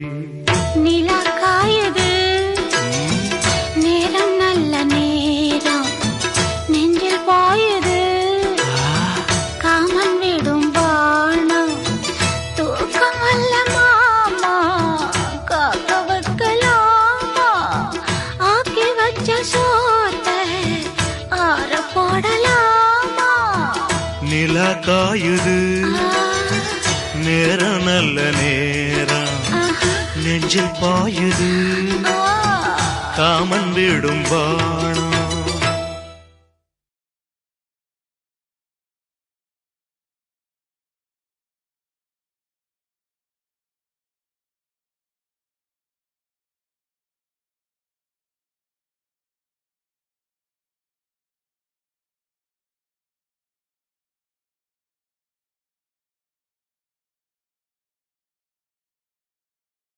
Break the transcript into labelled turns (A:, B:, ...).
A: நிலா காயுது, நேரம் நல்ல நேரம், நெஞ்சில் பாயுது காமன் விடும் வானம், தூக்கம் அல்ல மாமா, காக்க வைக்கலாமா, ஆக்கி வச்ச சோத்தை ஆற போடலாமா.
B: நிலா காயுது, நேரம் நல்ல நேரம், நெஞ்சில் பாயுது காமன் விடும் வானம்.